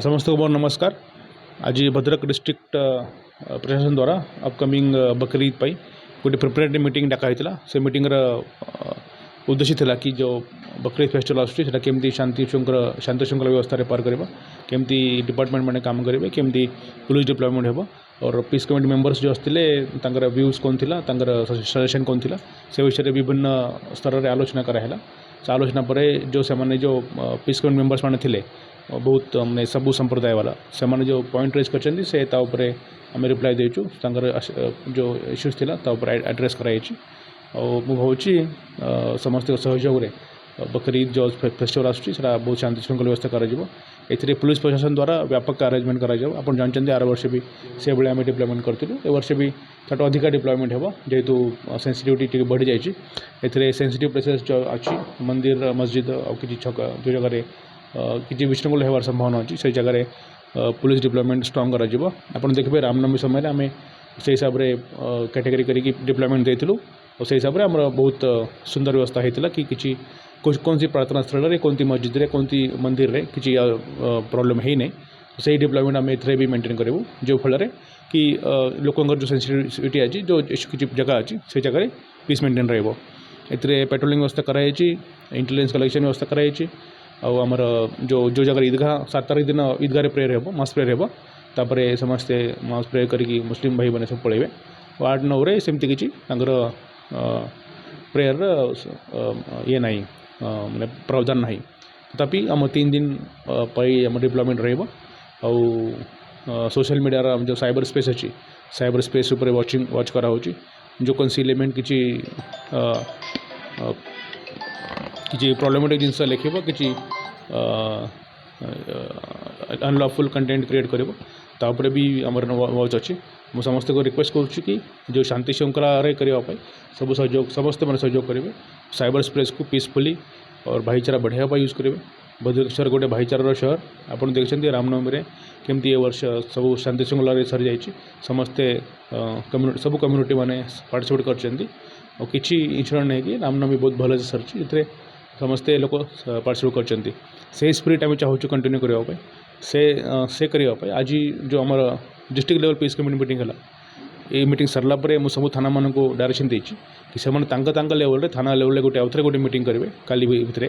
समस्त को बहुत नमस्कार। आज भद्रक डिस्ट्रिक्ट प्रशासन द्वारा अपकमिंग बकरीद पाई गोटे प्रिपेरेटरी मीटिंग डाका से मीटिंग उद्देश्य थिला कि जो बकरीद फेस्टिवल आसुच्छी केमती शांति श्रृंखला व्यवस्था पार करवा केमती डिपार्टमेंट मैंने काम करेंगे केमती पुलिस डिप्लॉयमेंट हो और पीस कमिटी मेंबर्स जो आसते व्यूज कौन थिला सजेशन कौन थिला से विषय विभिन्न स्तर में आलोचना कराला। से आलोचना पर जो से पीस कमिटी मेंबर्स मैंने थिले बहुत मैंने सबू संप्रदाय वाला से मैंने जो पॉइंट रेज कर से आम रिप्लाई देचु जो इश्यूज थिला एड्रेस कराई और मुझे समस्त सहयोग रे बकरीद जो फेस्टिवल आसूँ बहुत शांति श्रृंखला व्यवस्था कर पुलिस प्रशासन द्वारा व्यापक अरेंजमेंट कर जानते आर वर्ष भी से भाई आम डिप्लॉयमेंट करूँ ए वर्ष भी ताठू अधिका डिप्लॉयमेंट हो जेहेतु सेंसिटिविटी बढ़ी जाए सेंसिटिव प्लेसेस जो अच्छी मंदिर मस्जिद और किसी छक जो जगह किसी विशृंखल होवार संभावना अच्छी से जगह पुलिस डिप्लॉयमेंट स्ट्रॉन्ग कर देखिए रामनवमी समय आम से हिसाब से कैटेगरी करी डिप्लॉयमेंट देलु और से हिसाब से आम बहुत सुंदर व्यवस्था होता कि किसी कौन सी प्रार्थना स्थल में कौन मस्जिद रे कौन मंदिर रे किसी प्रॉब्लम है नहीं से डिप्लॉयमेंट आम ए भी मेंटेन करूँ जो फल कि लोकंर जो सेंसिटिविटी अच्छी जो किसी जगह अच्छी से जगह पीस मेंटेन रे पेट्रोलिंग व्यवस्था कराई इंटेलिजेंस कलेक्शन व्यवस्था कराई आमर जो जो जगह ईदगाह 7 तारीख दिन ईदगाह प्रेयर हो मास प्रेयर हो तापर समस्ते मास प्रेयर करी मुस्लिम भाई मैंने सब पलैबे 8-9 सेमती किसी प्रेयर ये ना मैंने प्रावधान ना तथापि आम 3 दिन आम डिप्लॉयमेंट रहा सोशल मीडिया जो साइबर स्पेस अच्छी साइबर स्पेस उपर वॉच करा जो कंसीलमेंट किसी किसी प्रॉब्लमेटिक जिनस लिख कि अनलॉफुल कंटेंट क्रिएट कर भी आमर वॉच अच्छी मु समस्त को रिक्वेस्ट करुच्ची कि जो शांति श्रृंखला करने सब सहयोग समस्त मैंने सहयोग करेंगे साइबर स्पेस को पीसफुली और भाईचारा बढ़ावा यूज करेंगे। भद्रकेश्वर गोटे भाईचारार शहर आपड़ देखते रामनवमी में केमती ये वर्ष सब शांति श्रृंखला सरी जाइए समस्ते सब कम्युनिटी मैंने पार्टिसिपेट कर किसी इंसिडेंट नहीं कि रामनवमी बहुत भल से सरी समस्ते लोग पार्टिसिपेट कर से स्पिरिट आम चाहूँ कंटिन्यू करने से करने आज जो आम district level peace committee meeting है ये मीटिंग सरला मुझे सब थाना मान को डायरेक्शन देती कि से लेवल रे थाना लेवल गोटे आउ थे गोटे मीटिंग करेंगे काली भितर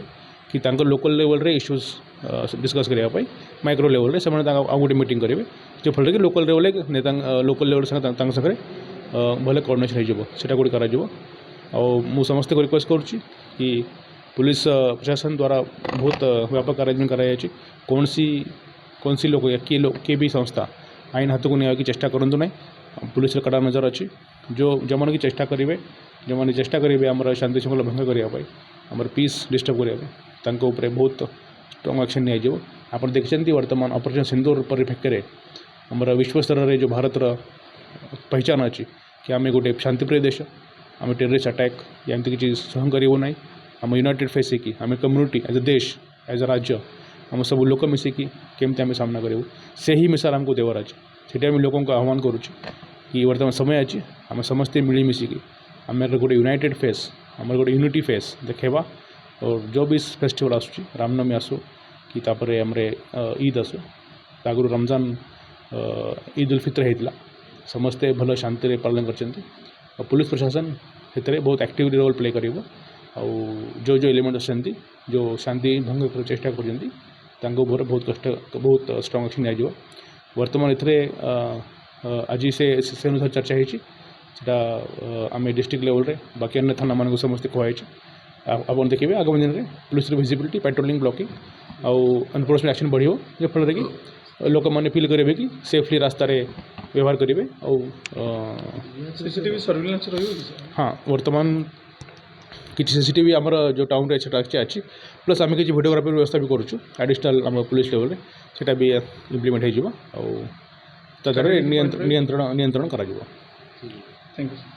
कि लोकल लेवल रे इश्यूज डिस्कस करने माइक्रो लेवल रे से आउ गोटे मीटिंग करेंगे जो फल कि लोकल लेवल नेता लोकल लेवल संगे भले कोऑर्डिनेशन होटा गोटे कर समस्त को रिक्वेस्ट करुच्ची कि पुलिस प्रशासन द्वारा बहुत व्यापक अरेंजमेंट कराई कौन सी लोग या किए भी संस्था आईन हाथ को नहीं चेष्टा करूँ ना पुलिस कड़ा नजर अच्छी जो जो मैंने चेष्टा करेंगे जो मैंने चेष्टा करेंगे आम शांति श्रृंखला भंग करने आम पीस डिस्टर्ब करने बहुत स्ट्रॉन्ग एक्शन नहीं आप देखते वर्तमान ऑपरेशन सिंदूर परिप्रेक्षी आम विश्व स्तर में जो भारत पहचान अच्छी कि आम गोटे शांतिप्रिय देश आम टेररिस्ट अटैक या एमती किसी सहन करूँ ना आम यूनाइटेड फेस की आम कम्युनिटी एज ए देश एज ए राज्य आम सब लोक मिसिकी केमती आम सामना करूँ से ही मिसाल आमको देवार अच्छे से लोकों को आह्वान करुच्ची कि वर्तमान समय अच्छी आम समस्ते मिलमिशिकी आम गोटे यूनाइटेड फेस आम गोटे यूनिटी फेस देखा और जो भी फेस्टिवल आसूँ रामनवमी आसू कि आमरे ईद आसू आगु रमजान ईद उल फित्र होता समस्ते भल शांति पालन कर पुलिस प्रशासन से बहुत एक्टिव रोल प्ले कर जो जो एलिमेंट अच्छे जो शांति भंग कर चेष्टा कर बहुत कष्ट बहुत स्ट्रॉन्ग एक्शन नहीं वर्तमान आज से अनुसार चर्चा होती आम डिस्ट्रिक्ट लेवल रे बाकी अन्य थाना मान को समस्त कहुई आप देखिए आगामी दिन में पुलिस विजिबिलिटी पेट्रोलिंग ब्लॉकिंग आउ एनफोर्समेंट एक्शन बढ़ जो फल कि लोक मैंने फील करेंगे कि सेफली रास्ता व्यवहार करेंगे सीसीटीवी सर्विलांस हाँ वर्तमान किसी सीसीटीवी आमर जो टाउन रे अच्छी प्लस आम किसी वीडियोग्राफी व्यवस्था भी करुँ एडिशनल आम पुलिस लेवल से भी इम्प्लीमेंट हो नियंत्रण करा। Thank you.